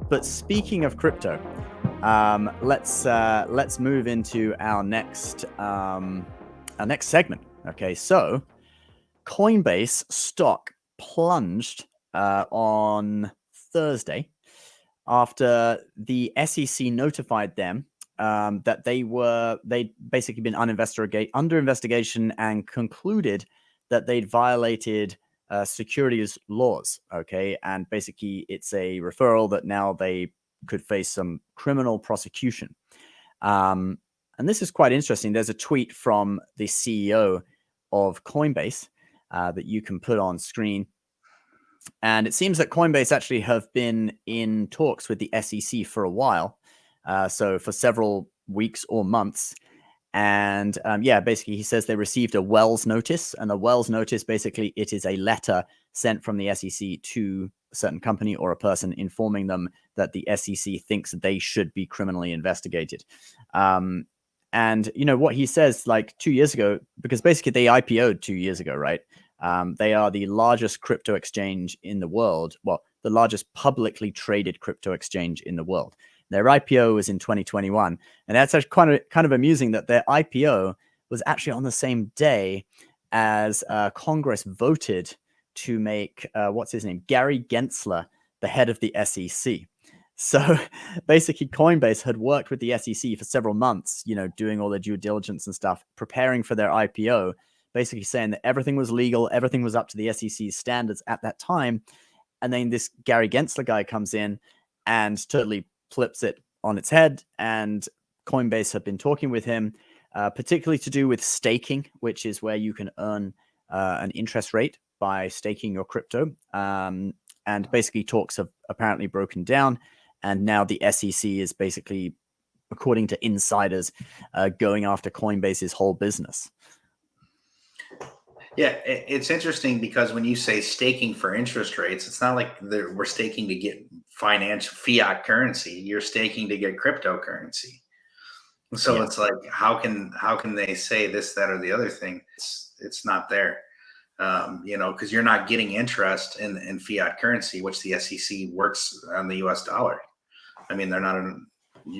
But speaking of crypto, let's move into our next segment. Okay, so Coinbase stock plunged on Thursday after the SEC notified them that they'd basically been under investigation and concluded that they'd violated securities laws. Okay, and basically it's a referral that now they could face some criminal prosecution. And this is quite interesting. There's a tweet from the CEO of Coinbase that you can put on screen. And it seems that Coinbase actually have been in talks with the SEC for a while, so for several weeks or months. And basically he says they received a Wells notice, and the Wells notice, basically it is a letter sent from the SEC to a certain company or a person informing them that the SEC thinks they should be criminally investigated. And what he says, like 2 years ago, because basically they IPO'd 2 years ago, right? They are the largest crypto exchange in the world. Well, the largest publicly traded crypto exchange in the world. Their IPO was in 2021. And that's actually kind of amusing that their IPO was actually on the same day as Congress voted to make, what's his name, Gary Gensler, the head of the SEC. So basically Coinbase had worked with the SEC for several months, doing all the due diligence and stuff, preparing for their IPO, basically saying that everything was legal, everything was up to the SEC's standards at that time. And then this Gary Gensler guy comes in and totally flips it on its head. And Coinbase had been talking with him, particularly to do with staking, which is where you can earn an interest rate by staking your crypto. And basically talks have apparently broken down. And now the SEC is basically, according to insiders, going after Coinbase's whole business. Yeah, it's interesting because when you say staking for interest rates, it's not like we're staking to get financial fiat currency. You're staking to get cryptocurrency. So it's like, how can they say this, that, or the other thing? It's not there, because you're not getting interest in fiat currency, which the SEC works on the U.S. dollar. I mean, they're not.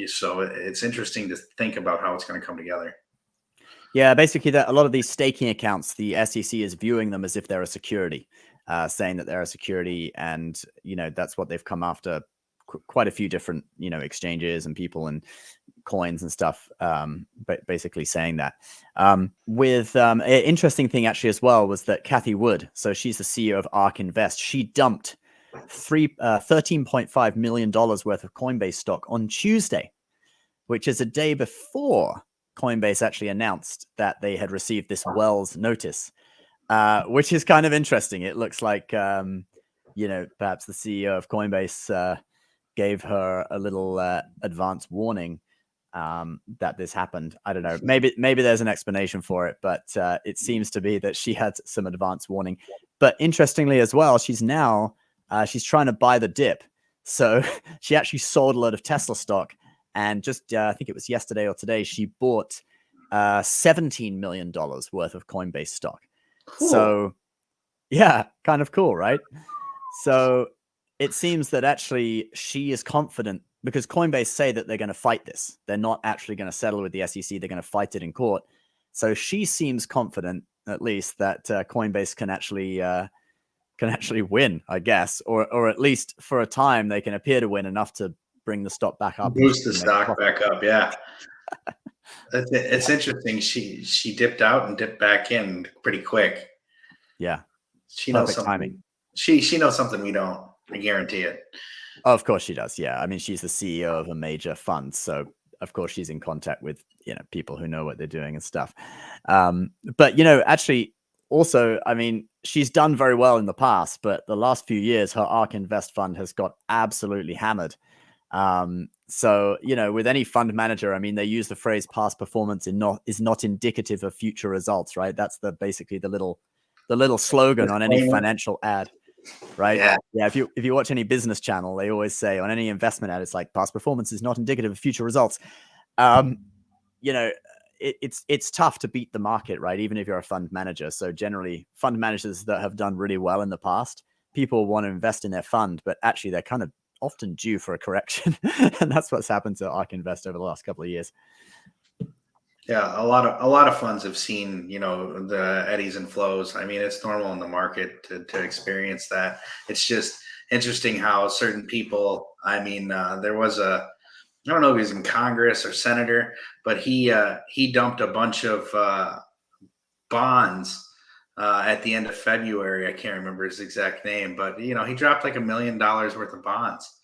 So it's interesting to think about how it's going to come together. Yeah, basically that a lot of these staking accounts, the SEC is viewing them as if they're a security, saying that they're a security. And, that's what they've come after quite a few different, exchanges and people and coins and stuff, but basically saying that. An interesting thing actually as well was that Cathie Wood, so she's the CEO of ARK Invest, she dumped $13.5 million worth of Coinbase stock on Tuesday, which is a day before Coinbase actually announced that they had received this Wells notice, which is kind of interesting. It looks like, perhaps the CEO of Coinbase gave her a little advance warning that this happened. I don't know. Maybe there's an explanation for it, but it seems to be that she had some advance warning. But interestingly as well, she's trying to buy the dip. So she actually sold a lot of Tesla stock. And just, I think it was yesterday or today, she bought $17 million worth of Coinbase stock. Cool. So, yeah, kind of cool, right? So it seems that actually she is confident because Coinbase say that they're going to fight this. They're not actually going to settle with the SEC. They're going to fight it in court. So she seems confident, at least, that Coinbase can actually win, I guess, or at least for a time they can appear to win enough to bring the stock back up, boost the stock back up. Yeah. It's interesting. She dipped out and dipped back in pretty quick. Yeah. She knows something. Timing. She knows something we don't. I guarantee it. Oh, of course she does. Yeah. I mean, she's the CEO of a major fund. So of course she's in contact with, people who know what they're doing and stuff. But, actually also, I mean, she's done very well in the past, but the last few years, her ARK Invest fund has got absolutely hammered. So, with any fund manager, I mean, they use the phrase past performance is not indicative of future results, right? That's basically the little slogan on any financial ad, right? Yeah. If you watch any business channel, they always say on any investment ad, it's like past performance is not indicative of future results. It's tough to beat the market, right? Even if you're a fund manager. So generally fund managers that have done really well in the past, people want to invest in their fund, but actually they're kind of often due for a correction. And that's what's happened to ARK Invest over the last couple of years. Yeah, a lot of funds have seen, the eddies and flows. I mean, it's normal in the market to experience that. It's just interesting how certain people. I mean, there was I don't know if he's in Congress or senator, but he dumped a bunch of bonds at the end of February. I can't remember his exact name, but he dropped like $1 million worth of bonds.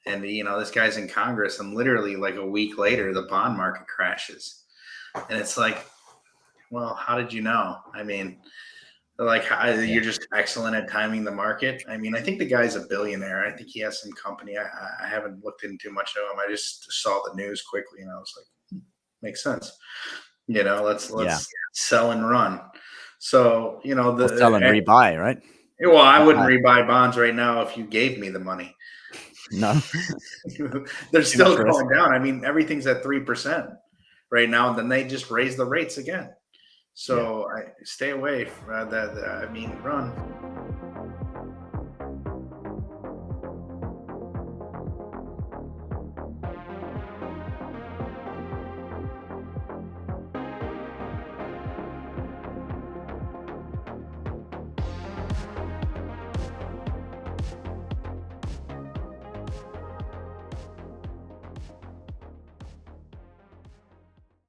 And this guy's in Congress, and literally like a week later, the bond market crashes. And it's like, well, how did you know? I mean, like you're just excellent at timing the market. I mean, I think the guy's a billionaire. I think he has some company. I haven't looked into too much of him. I just saw the news quickly, and I was like, makes sense. Let's sell and run. So Or sell and rebuy, right? well, I wouldn't rebuy bonds right now if you gave me the money. No, they're still going down. I mean, everything's at 3% right now, and then they just raise the rates again. So I stay away from that. I mean, run.